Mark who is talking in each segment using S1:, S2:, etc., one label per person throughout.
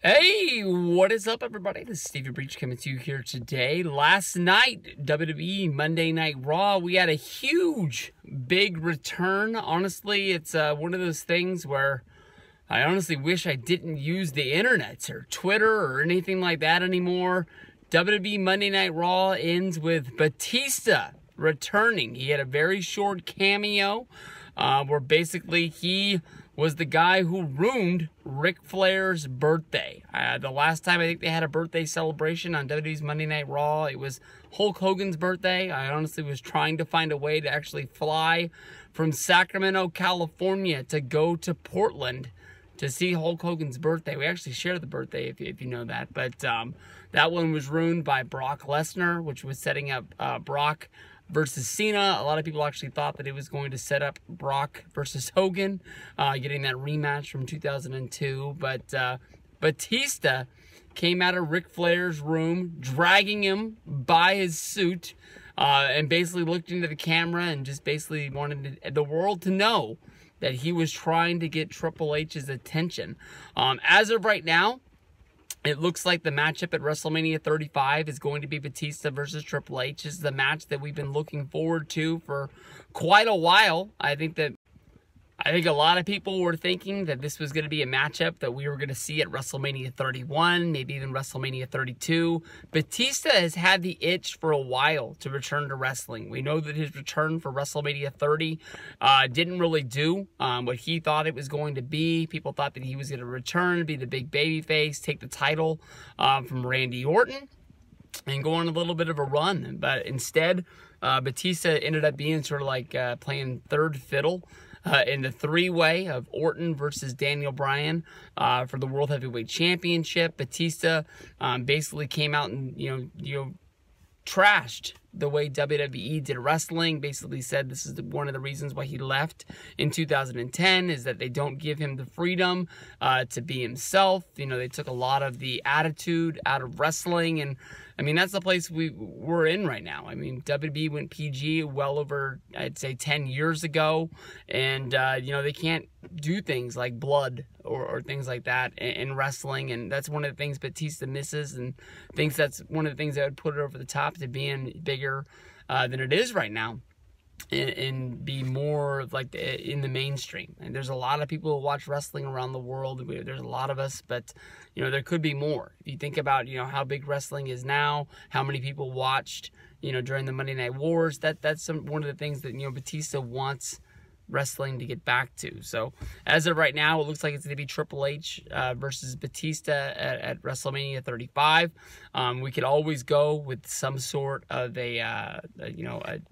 S1: Hey, what is up, everybody? This is Stevie Breach coming to you here today. Last night, WWE Monday Night Raw, we had a huge, big return. Honestly, it's one of those things where I honestly wish I didn't use the internet or Twitter or anything like that anymore. WWE Monday Night Raw ends with Batista returning. He had a very short cameo where basically he was the guy who ruined Ric Flair's birthday. The last time I think they had a birthday celebration on WWE's Monday Night Raw, it was Hulk Hogan's birthday. I honestly was trying to find a way to actually fly from Sacramento, California to go to Portland to see Hulk Hogan's birthday. We actually share the birthday, if you know that. But that one was ruined by Brock Lesnar, which was setting up Brock versus Cena. A lot of people actually thought that it was going to set up Brock versus Hogan, getting that rematch from 2002. But Batista came out of Ric Flair's room, dragging him by his suit, and basically looked into the camera and just basically wanted the world to know that he was trying to get Triple H's attention. As of right now, it looks like the matchup at WrestleMania 35 is going to be Batista versus Triple H. This is the match that we've been looking forward to for quite a while. I think a lot of people were thinking that this was going to be a matchup that we were going to see at WrestleMania 31, maybe even WrestleMania 32. Batista has had the itch for a while to return to wrestling. We know that his return for WrestleMania 30 didn't really do what he thought it was going to be. People thought that he was going to return, be the big babyface, take the title from Randy Orton, and go on a little bit of a run. But instead, Batista ended up being sort of like playing third fiddle in the three-way of Orton versus Daniel Bryan for the World Heavyweight Championship. Batista basically came out and trashed the way WWE did wrestling. Basically said this is one of the reasons why he left in 2010 is that they don't give him the freedom to be himself. They took a lot of the attitude out of wrestling, and I mean, that's the place we're in right now. I mean, WWE went PG well over, I'd say, 10 years ago. And, they can't do things like blood or things like that in wrestling. And that's one of the things Batista misses and thinks that's one of the things that would put it over the top to being bigger than it is right now. And be more like in the mainstream. And there's a lot of people who watch wrestling around the world. There's a lot of us, but there could be more. If you think about how big wrestling is now, how many people watched during the Monday Night Wars, that's one of the things that Batista wants wrestling to get back to. So as of right now, it looks like it's going to be Triple H versus Batista at WrestleMania 35. We could always go with some sort of a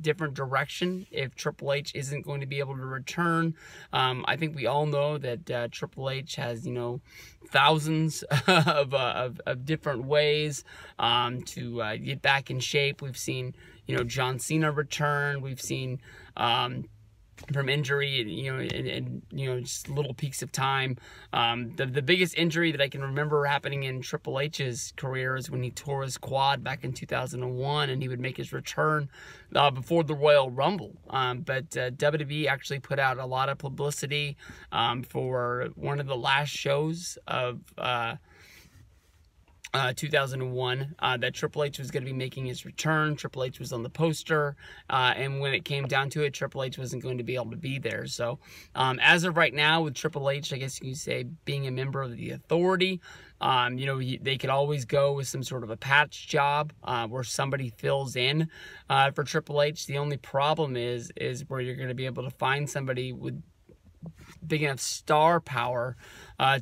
S1: different direction if Triple H isn't going to be able to return. I think we all know that Triple H has thousands of different ways to get back in shape. We've seen John Cena return. We've seen from injury, and just little peaks of time. The biggest injury that I can remember happening in Triple H's career is when he tore his quad back in 2001, and he would make his return before the Royal Rumble. But WWE actually put out a lot of publicity for one of the last shows of 2001, that Triple H was going to be making his return. Triple H was on the poster, and when it came down to it, Triple H wasn't going to be able to be there. So, as of right now, with Triple H, I guess you could say being a member of the Authority, they could always go with some sort of a patch job where somebody fills in for Triple H. The only problem is where you're going to be able to find somebody with big enough star power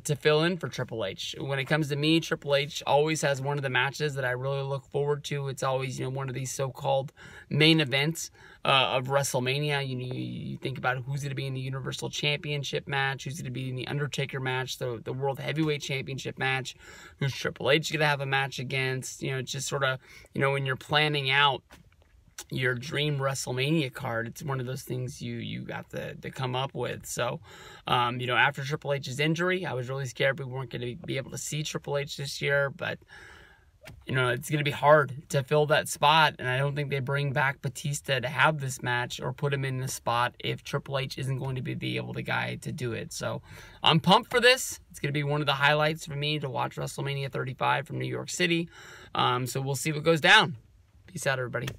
S1: to fill in for Triple H. When it comes to me, Triple H always has one of the matches that I really look forward to. It's always, one of these so-called main events of WrestleMania. You think about who's going to be in the Universal Championship match, who's going to be in the Undertaker match, the World Heavyweight Championship match, who's Triple H going to have a match against. It's just sort of, when you're planning out your dream WrestleMania card, it's one of those things you have to come up with. So, after Triple H's injury, I was really scared we weren't going to be able to see Triple H this year, but you know, it's going to be hard to fill that spot, and I don't think they bring back Batista to have this match or put him in the spot if Triple H isn't going to be the guy to do it. So I'm pumped for this. It's going to be one of the highlights for me to watch WrestleMania 35 from New York City. So we'll see what goes down. Peace out, everybody.